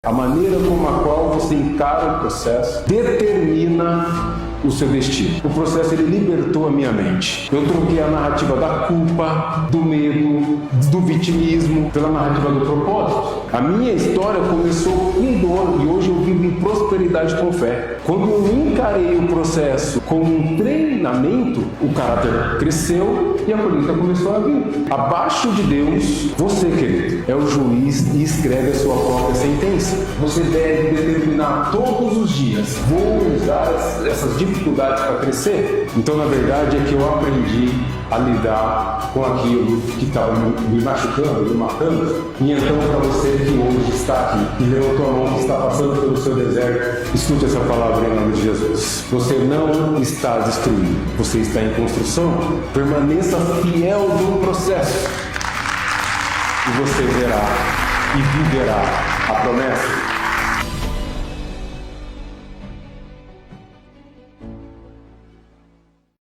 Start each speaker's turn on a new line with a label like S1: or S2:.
S1: A maneira como a qual você encara o processo determina o seu destino. O processo, ele libertou a minha mente. Eu troquei a narrativa da culpa, do medo, do vitimismo pela narrativa do propósito. A minha história começou com dor e hoje eu vivo em prosperidade com fé. Quando eu encarei o processo como um treinamento, o caráter cresceu e a colheita começou a vir. Abaixo de Deus, você, querido, é o juiz e escreve a sua própria sentença. Você deve determinar todos os dias: vou usar essas dificuldades para crescer? Então, na verdade, é que eu aprendi a lidar com aquilo que estava me machucando, me matando. E então, para você que hoje está aqui e levantou a mão, que está passando pelo seu deserto, escute essa palavra em nome de Jesus. Você não está destruído, você está em construção. Permaneça fiel no processo e você verá e viverá a promessa.